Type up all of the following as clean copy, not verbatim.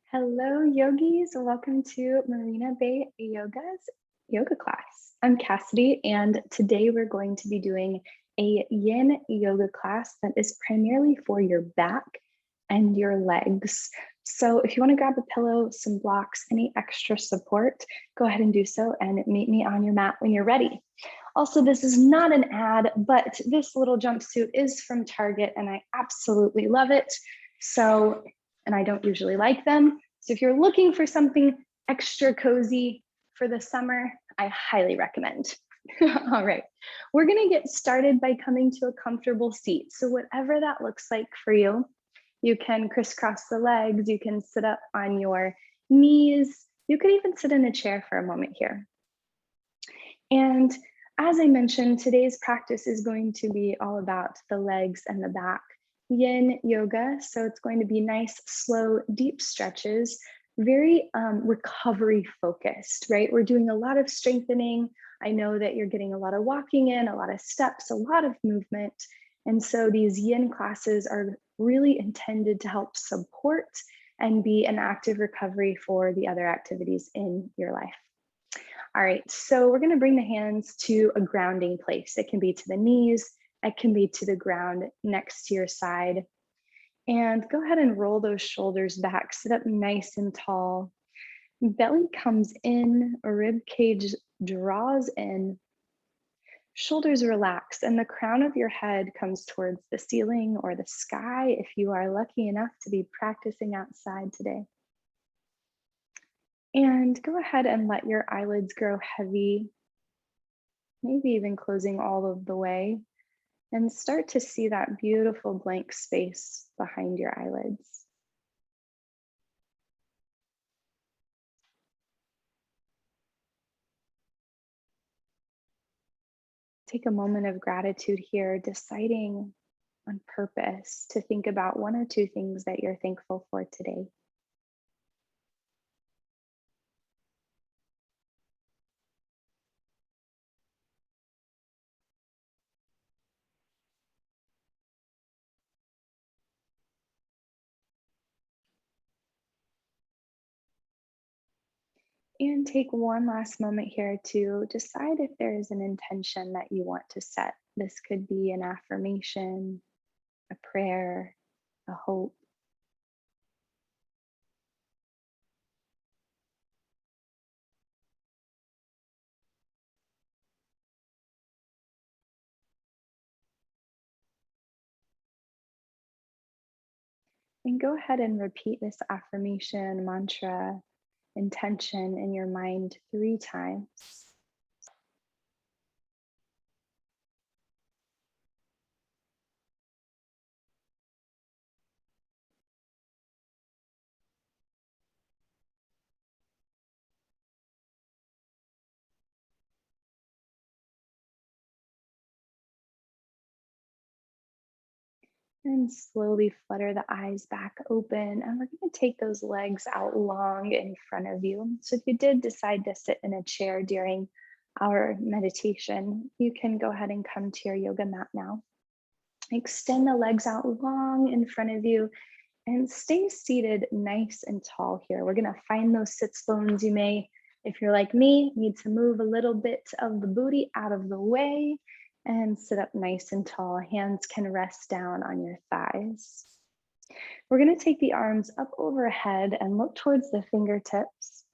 Hello, yogis. Welcome to Marina Bay Yoga's yoga class. I'm Cassidy, and today we're going to be doing a yin yoga class that is primarily for your back and your legs. So if you want to grab a pillow, some blocks, any extra support, go ahead and do so and meet me on your mat when you're ready. Also, this is not an ad, but this little jumpsuit is from Target and I absolutely love it. And I don't usually like them. So if you're looking for something extra cozy for the summer, I highly recommend. All right, we're gonna get started by coming to a comfortable seat. So whatever that looks like for you, you can crisscross the legs, you can sit up on your knees, you could even sit in a chair for a moment here. And as I mentioned, today's practice is going to be all about the legs and the back. Yin yoga, so it's going to be nice, slow, deep stretches, very recovery focused, right? We're doing a lot of strengthening. I know that you're getting a lot of walking in, a lot of steps, a lot of movement. And so these yin classes are really intended to help support and be an active recovery for the other activities in your life. All right, so we're gonna bring the hands to a grounding place. It can be to the knees, it can be to the ground next to your side. And go ahead and roll those shoulders back, sit up nice and tall. Belly comes in, rib cage draws in, shoulders relax, and the crown of your head comes towards the ceiling or the sky if you are lucky enough to be practicing outside today. And go ahead and let your eyelids grow heavy, maybe even closing all of the way. And start to see that beautiful blank space behind your eyelids. Take a moment of gratitude here, deciding on purpose to think about one or two things that you're thankful for today. And take one last moment here to decide if there is an intention that you want to set. This could be an affirmation, a prayer, a hope. And go ahead and repeat this affirmation, mantra, intention in your mind 3 times. And slowly flutter the eyes back open. And we're going to take those legs out long in front of you. So if you did decide to sit in a chair during our meditation, you can go ahead and come to your yoga mat now. Extend the legs out long in front of you and stay seated nice and tall here. We're going to find those sits bones. You may, if you're like me, need to move a little bit of the booty out of the way and sit up nice and tall. Hands can rest down on your thighs. We're going to take the arms up overhead and look towards the fingertips.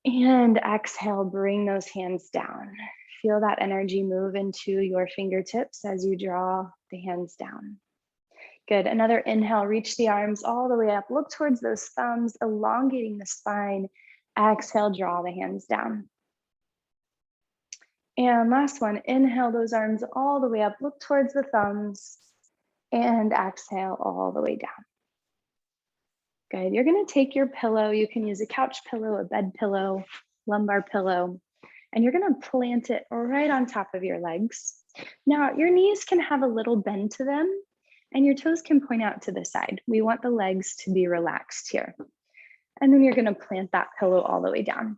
And exhale, bring those hands down. Feel that energy move into your fingertips as you draw the hands down. Good, another inhale, reach the arms all the way up. Look towards those thumbs, elongating the spine. Exhale, draw the hands down. And last one, inhale those arms all the way up, look towards the thumbs, and exhale all the way down. Good, you're gonna take your pillow, you can use a couch pillow, a bed pillow, lumbar pillow, and you're gonna plant it right on top of your legs. Now, your knees can have a little bend to them, and your toes can point out to the side. We want the legs to be relaxed here. And then you're gonna plant that pillow all the way down.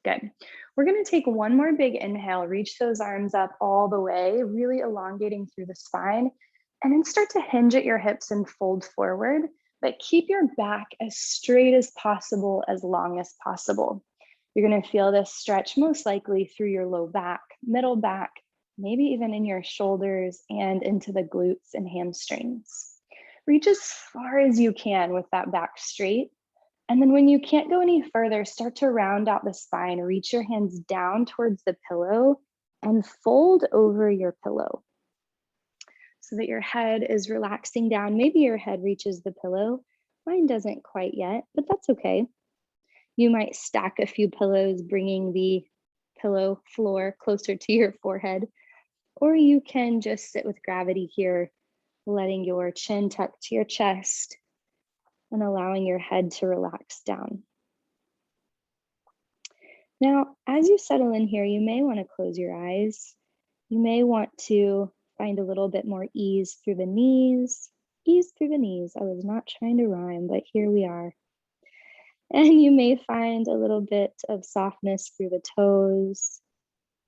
Good. We're gonna take one more big inhale, reach those arms up all the way, really elongating through the spine, and then start to hinge at your hips and fold forward. but keep your back as straight as possible, as long as possible. You're going to feel this stretch most likely through your low back, middle back, maybe even in your shoulders and into the glutes and hamstrings. Reach as far as you can with that back straight. And then when you can't go any further, start to round out the spine. Reach your hands down towards the pillow and fold over your pillow so that your head is relaxing down. Maybe your head reaches the pillow. Mine doesn't quite yet, but that's okay. You might stack a few pillows, bringing the pillow floor closer to your forehead, or you can just sit with gravity here, letting your chin tuck to your chest and allowing your head to relax down. Now, as you settle in here, you may want to close your eyes. You may want to find a little bit more ease through the knees. Ease through the knees. I was not trying to rhyme, but here we are. And you may find a little bit of softness through the toes,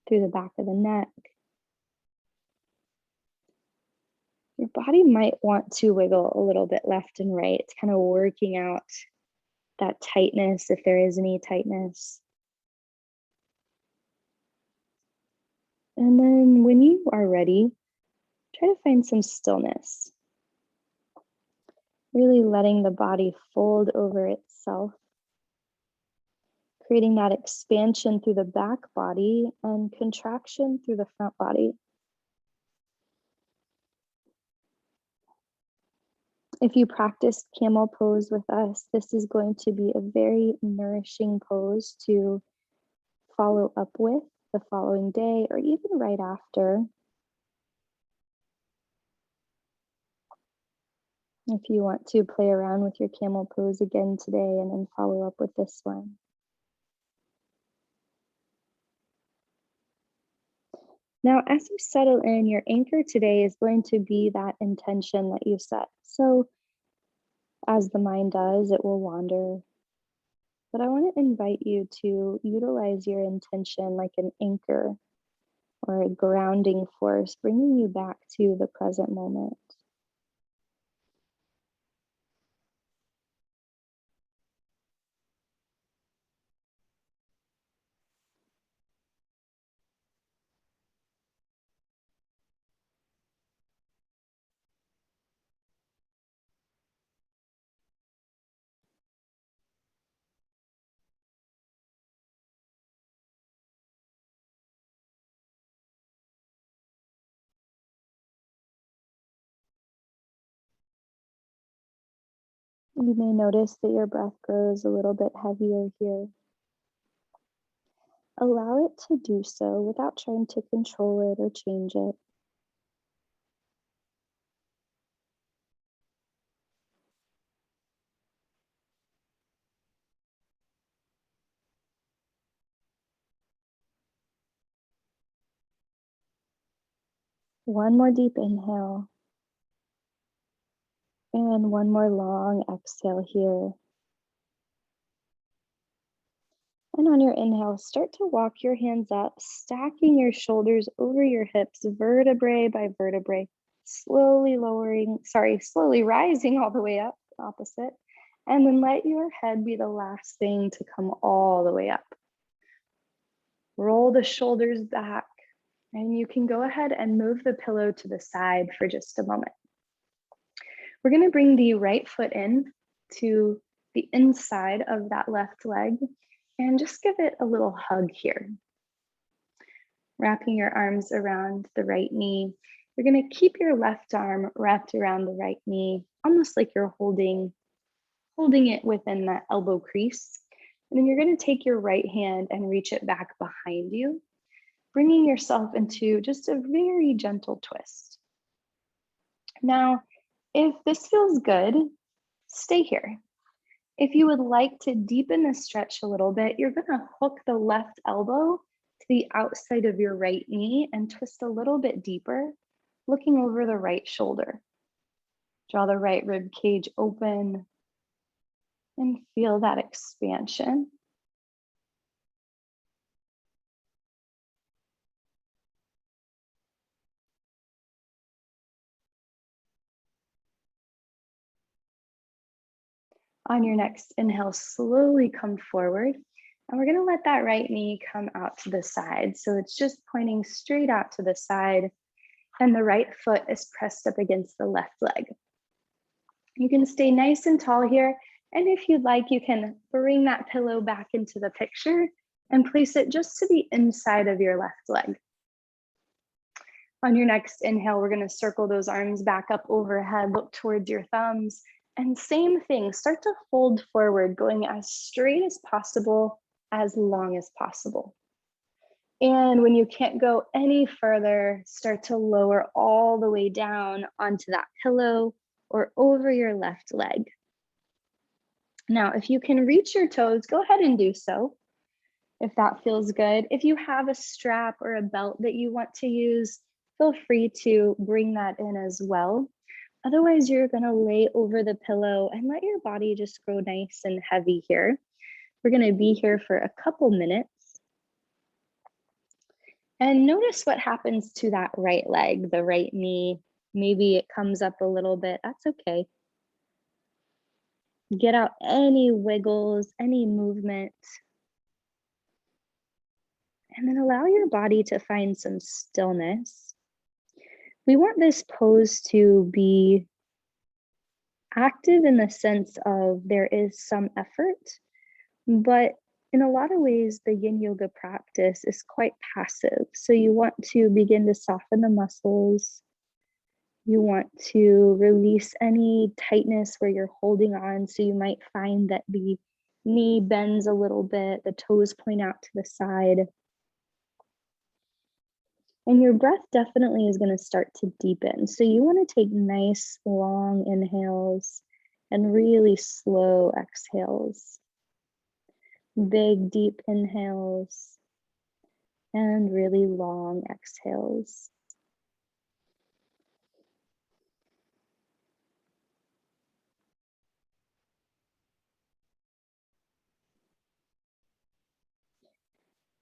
through the back of the neck. Your body might want to wiggle a little bit left and right. It's kind of working out that tightness, if there is any tightness. And then when you are ready, try to find some stillness. Really letting the body fold over itself, creating that expansion through the back body and contraction through the front body. If you practiced camel pose with us, this is going to be a very nourishing pose to follow up with the following day or even right after. If you want to play around with your camel pose again today and then follow up with this one. Now, as you settle in, your anchor today is going to be that intention that you set. So as the mind does, it will wander. But I want to invite you to utilize your intention like an anchor or a grounding force, bringing you back to the present moment. You may notice that your breath grows a little bit heavier here. Allow it to do so without trying to control it or change it. One more deep inhale. And one more long exhale here. And on your inhale, start to walk your hands up, stacking your shoulders over your hips, vertebrae by vertebrae, slowly rising all the way up, opposite. And then let your head be the last thing to come all the way up. Roll the shoulders back, and you can go ahead and move the pillow to the side for just a moment. We're going to bring the right foot in to the inside of that left leg and just give it a little hug here. Wrapping your arms around the right knee. You're going to keep your left arm wrapped around the right knee, almost like you're holding it within that elbow crease. And then you're going to take your right hand and reach it back behind you, bringing yourself into just a very gentle twist. Now, if this feels good, stay here. If you would like to deepen the stretch a little bit, you're going to hook the left elbow to the outside of your right knee and twist a little bit deeper, looking over the right shoulder. Draw the right rib cage open and feel that expansion. On your next inhale, slowly come forward. And we're gonna let that right knee come out to the side. So it's just pointing straight out to the side, and the right foot is pressed up against the left leg. You can stay nice and tall here. And if you'd like, you can bring that pillow back into the picture and place it just to the inside of your left leg. On your next inhale, we're gonna circle those arms back up overhead, look towards your thumbs, and same thing, start to fold forward, going as straight as possible, as long as possible. And when you can't go any further, start to lower all the way down onto that pillow or over your left leg. Now, if you can reach your toes, go ahead and do so, if that feels good. If you have a strap or a belt that you want to use, feel free to bring that in as well. Otherwise, you're gonna lay over the pillow and let your body just grow nice and heavy here. We're gonna be here for a couple minutes. And notice what happens to that right leg, the right knee. Maybe it comes up a little bit, that's okay. Get out any wiggles, any movement. And then allow your body to find some stillness. We want this pose to be active in the sense of there is some effort, but in a lot of ways, the yin yoga practice is quite passive. So you want to begin to soften the muscles. You want to release any tightness where you're holding on. So you might find that the knee bends a little bit, the toes point out to the side. And your breath definitely is going to start to deepen. So you want to take nice long inhales and really slow exhales. Big deep inhales and really long exhales.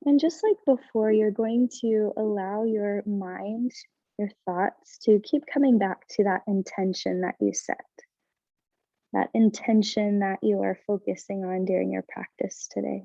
And just like before, you're going to allow your mind, your thoughts to keep coming back to that intention that you set, that intention that you are focusing on during your practice today.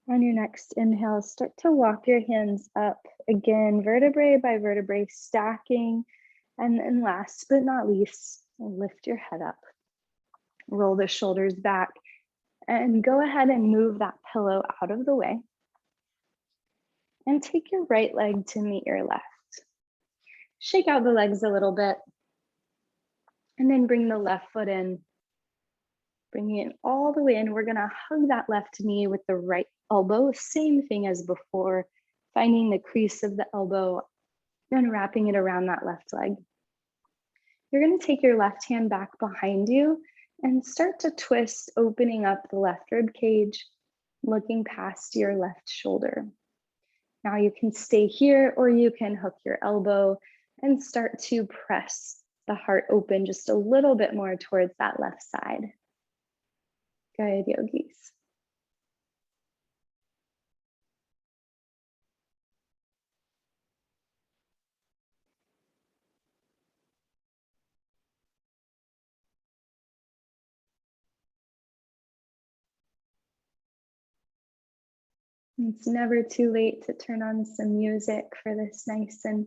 On your next inhale, start to walk your hands up again, vertebrae by vertebrae, stacking. And then last but not least, lift your head up, roll the shoulders back, and go ahead and move that pillow out of the way. And take your right leg to meet your left. Shake out the legs a little bit, and then bring the left foot in. Bring it all the way in. We're gonna hug that left knee with the right elbow, same thing as before, finding the crease of the elbow and wrapping it around that left leg. You're gonna take your left hand back behind you and start to twist, opening up the left rib cage, looking past your left shoulder. Now you can stay here or you can hook your elbow and start to press the heart open just a little bit more towards that left side. Good, yogis. It's never too late to turn on some music for this nice and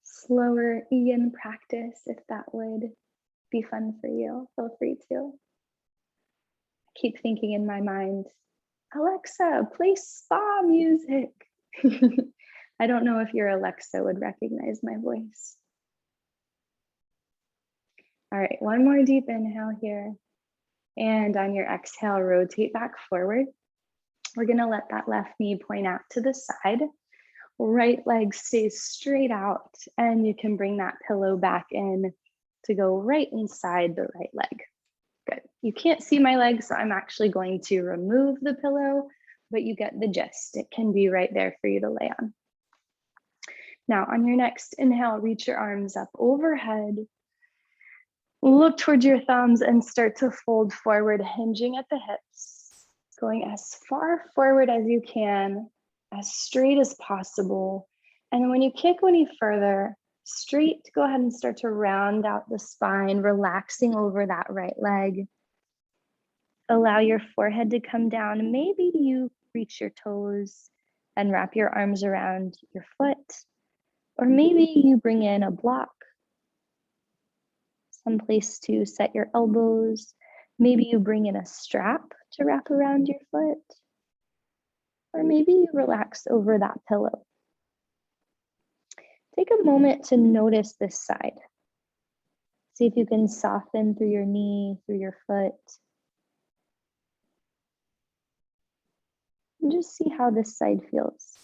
slower yin practice, if that would be fun for you. Feel free to. I keep thinking in my mind, Alexa, play spa music. I don't know if your Alexa would recognize my voice. All right, one more deep inhale here. And on your exhale, rotate back forward. We're gonna let that left knee point out to the side. Right leg stays straight out, and you can bring that pillow back in to go right inside the right leg. Good. You can't see my leg, so I'm actually going to remove the pillow, but you get the gist. It can be right there for you to lay on. Now, on your next inhale, reach your arms up overhead. Look towards your thumbs and start to fold forward, hinging at the hips, going as far forward as you can, as straight as possible. And then when you kick any further, straight, go ahead and start to round out the spine, relaxing over that right leg. Allow your forehead to come down. Maybe you reach your toes and wrap your arms around your foot. Or maybe you bring in a block, some place to set your elbows. Maybe you bring in a strap to wrap around your foot. Or maybe you relax over that pillow. Take a moment to notice this side. See if you can soften through your knee, through your foot. And just see how this side feels.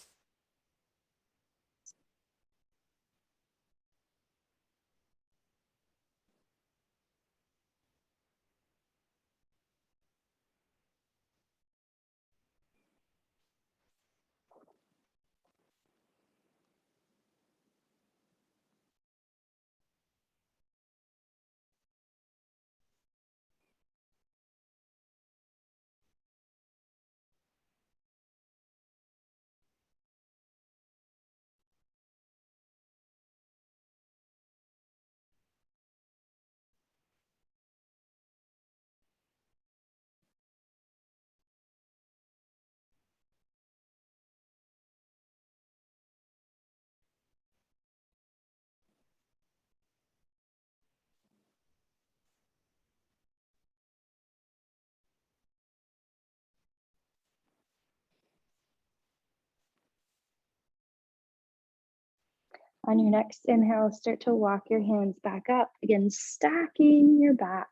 On your next inhale, start to walk your hands back up. Again, stacking your back,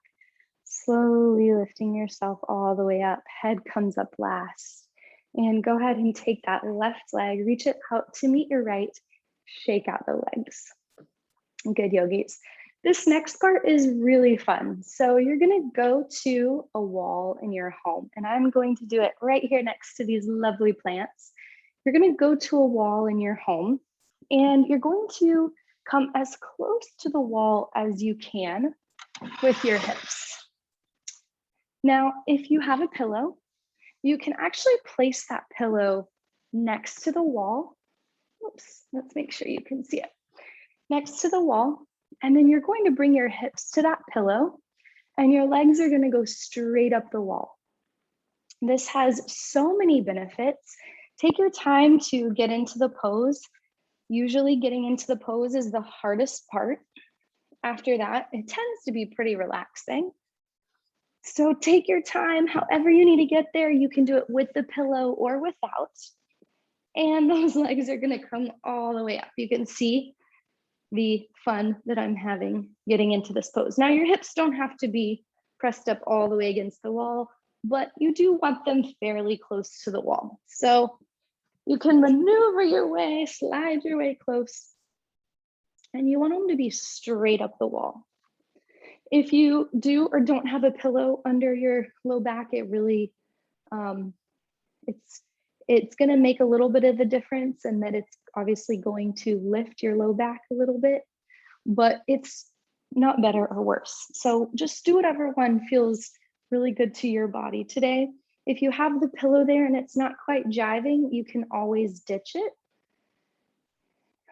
slowly lifting yourself all the way up. Head comes up last. And go ahead and take that left leg, reach it out to meet your right, shake out the legs. Good, yogis. This next part is really fun. So you're gonna go to a wall in your home, and I'm going to do it right here next to these lovely plants. You're gonna go to a wall in your home, and you're going to come as close to the wall as you can with your hips. Now, if you have a pillow, you can actually place that pillow next to the wall. Oops, let's make sure you can see it. Next to the wall, and then you're going to bring your hips to that pillow, and your legs are going to go straight up the wall. This has so many benefits. Take your time to get into the pose. Usually getting into the pose is the hardest part. After that, it tends to be pretty relaxing. So take your time, however you need to get there. You can do it with the pillow or without. And those legs are going to come all the way up. You can see the fun that I'm having getting into this pose. Now your hips don't have to be pressed up all the way against the wall, but you do want them fairly close to the wall. So you can maneuver your way, slide your way close, and you want them to be straight up the wall. If you do or don't have a pillow under your low back, it really, it's gonna make a little bit of a difference, and that it's obviously going to lift your low back a little bit, but it's not better or worse. So just do whatever one feels really good to your body today. If you have the pillow there and it's not quite jiving, you can always ditch it.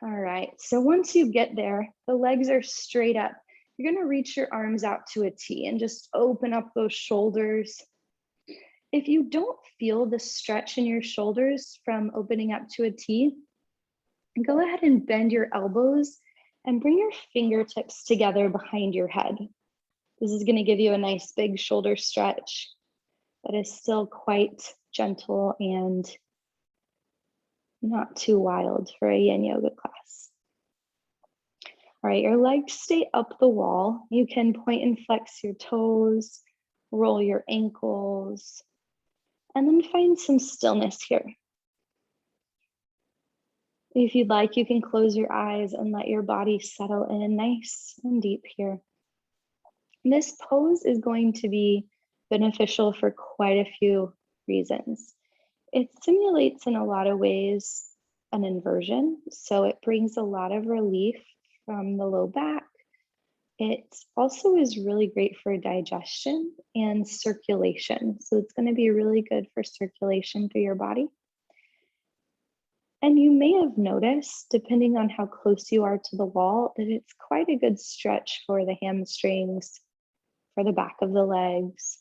All right, so once you get there, the legs are straight up. You're gonna reach your arms out to a T and just open up those shoulders. If you don't feel the stretch in your shoulders from opening up to a T, go ahead and bend your elbows and bring your fingertips together behind your head. This is gonna give you a nice big shoulder stretch that is still quite gentle and not too wild for a yin yoga class. All right, your legs stay up the wall. You can point and flex your toes, roll your ankles, and then find some stillness here. If you'd like, you can close your eyes and let your body settle in nice and deep here. This pose is going to be beneficial for quite a few reasons. It simulates in a lot of ways an inversion, so it brings a lot of relief from the low back. It also is really great for digestion and circulation. So it's going to be really good for circulation through your body. And you may have noticed, depending on how close you are to the wall, that it's quite a good stretch for the hamstrings, for the back of the legs.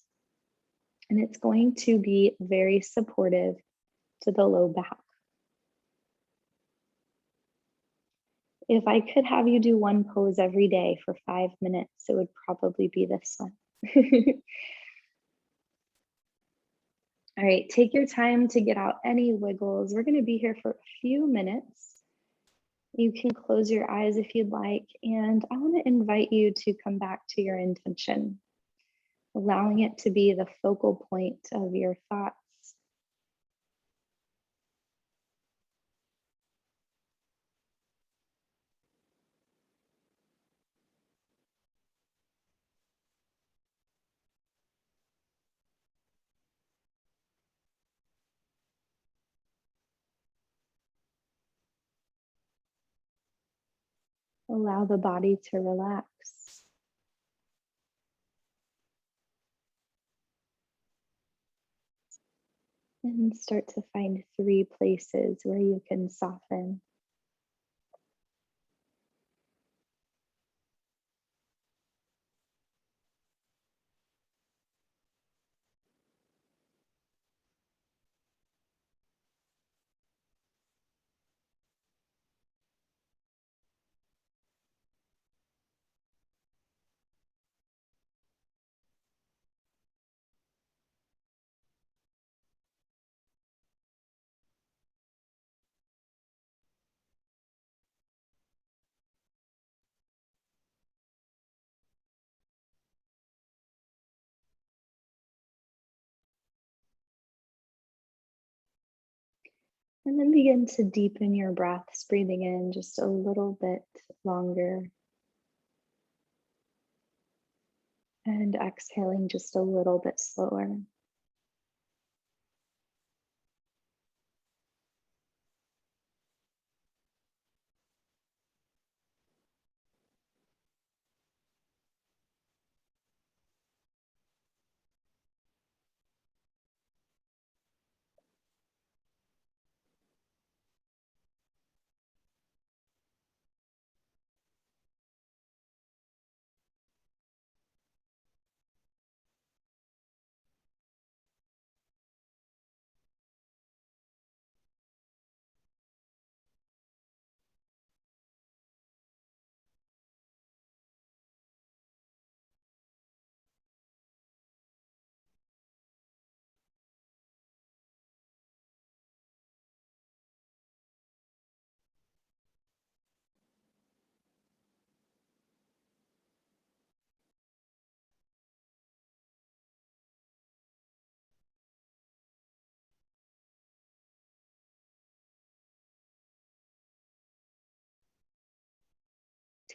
And it's going to be very supportive to the low back. If I could have you do one pose every day for 5 minutes, it would probably be this one. All right, take your time to get out any wiggles. We're going to be here for a few minutes. You can close your eyes if you'd like, and I want to invite you to come back to your intention, allowing it to be the focal point of your thoughts. Allow the body to relax. And start to find 3 places where you can soften. And then begin to deepen your breaths, breathing in just a little bit longer. And exhaling just a little bit slower.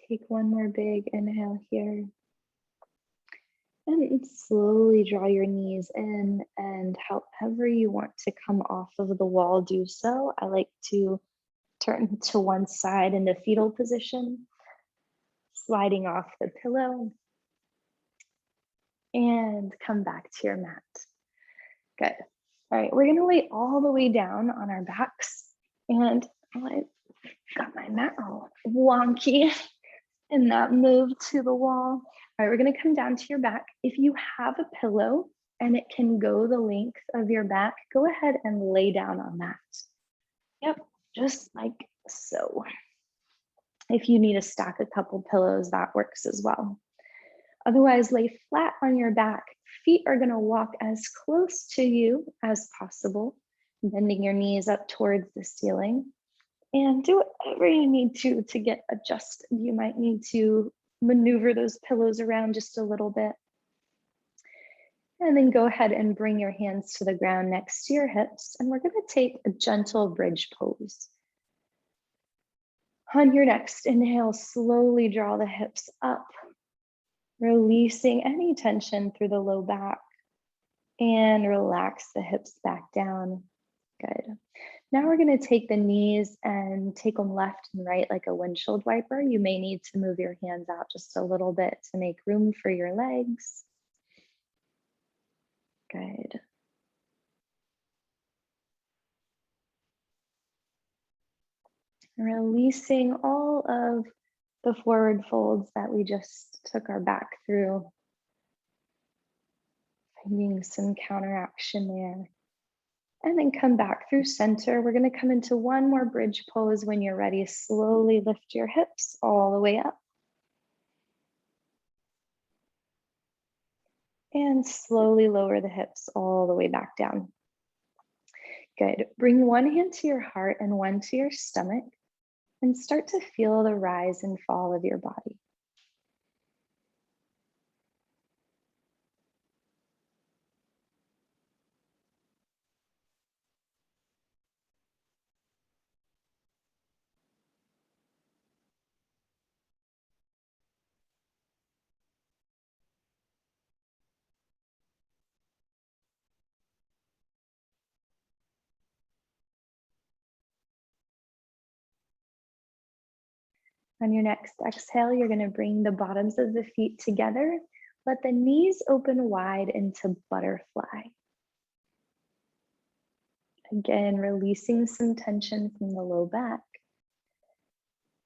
Take one more big inhale here. And slowly draw your knees in, and however you want to come off of the wall, do so. I like to turn to one side in the fetal position, sliding off the pillow, and come back to your mat. Good. All right, we're gonna lay all the way down on our backs, and I got my mat all wonky and that move to the wall. All right, we're gonna come down to your back. If you have a pillow and it can go the length of your back, go ahead and lay down on that. Yep, just like so. If you need to stack a couple pillows, that works as well. Otherwise, lay flat on your back. Feet are gonna walk as close to you as possible, bending your knees up towards the ceiling. And do whatever you need to get adjusted. You might need to maneuver those pillows around just a little bit. And then go ahead and bring your hands to the ground next to your hips. And we're gonna take a gentle bridge pose. On your next inhale, slowly draw the hips up, releasing any tension through the low back, and relax the hips back down. Good. Now we're going to take the knees and take them left and right like a windshield wiper. You may need to move your hands out just a little bit to make room for your legs. Good. Releasing all of the forward folds that we just took our back through. Finding some counteraction there. And then come back through center. We're going to come into one more bridge pose. When you're ready, slowly lift your hips all the way up. And slowly lower the hips all the way back down. Good. Bring one hand to your heart and one to your stomach, and start to feel the rise and fall of your body. On your next exhale, you're going to bring the bottoms of the feet together. Let the knees open wide into butterfly. Again, releasing some tension from the low back.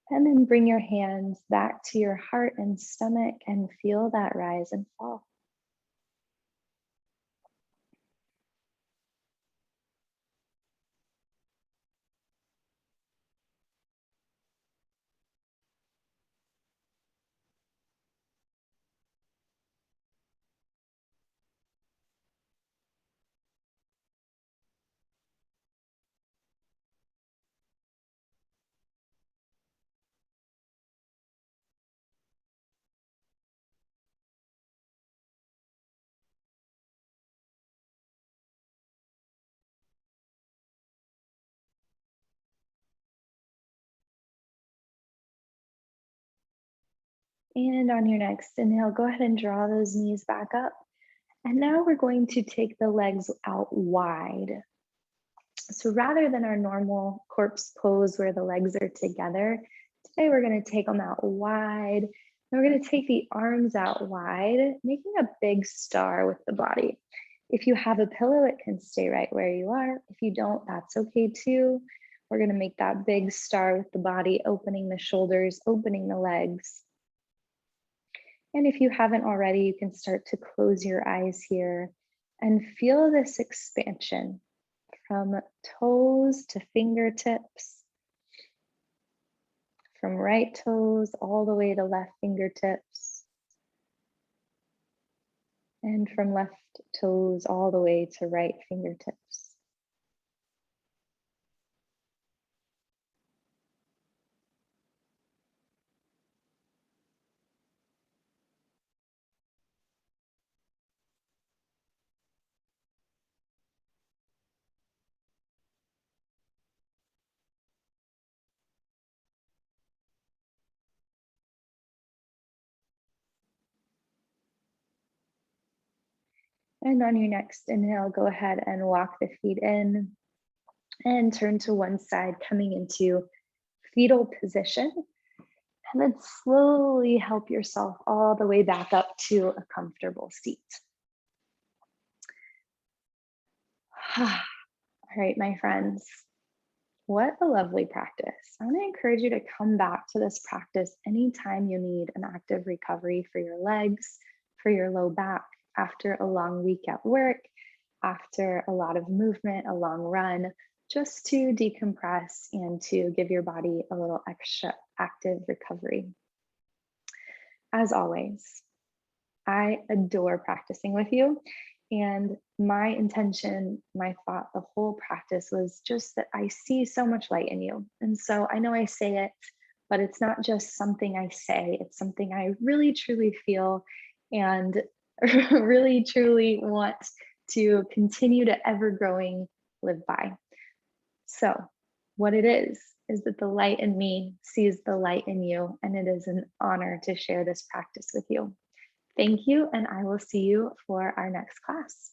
And then bring your hands back to your heart and stomach and feel that rise and fall. And on your next inhale, go ahead and draw those knees back up. And now we're going to take the legs out wide. So rather than our normal corpse pose where the legs are together, today we're going to take them out wide. And we're going to take the arms out wide, making a big star with the body. If you have a pillow, it can stay right where you are. If you don't, that's okay too. We're going to make that big star with the body, opening the shoulders, opening the legs. And if you haven't already, you can start to close your eyes here and feel this expansion from toes to fingertips, from right toes all the way to left fingertips, and from left toes all the way to right fingertips. And on your next inhale, go ahead and walk the feet in and turn to one side, coming into fetal position. And then slowly help yourself all the way back up to a comfortable seat. All right, my friends, what a lovely practice. I'm going to encourage you to come back to this practice anytime you need an active recovery for your legs, for your low back, after a long week at work, after a lot of movement, a long run, just to decompress and to give your body a little extra active recovery. As always, I adore practicing with you. And my intention, my thought, the whole practice was just that I see so much light in you. And so I know I say it, but it's not just something I say, it's something I really truly feel and really truly want to continue to ever growing live by. So what it is is that the light in me sees the light in you, and it is an honor to share this practice with you. Thank you, and I will see you for our next class.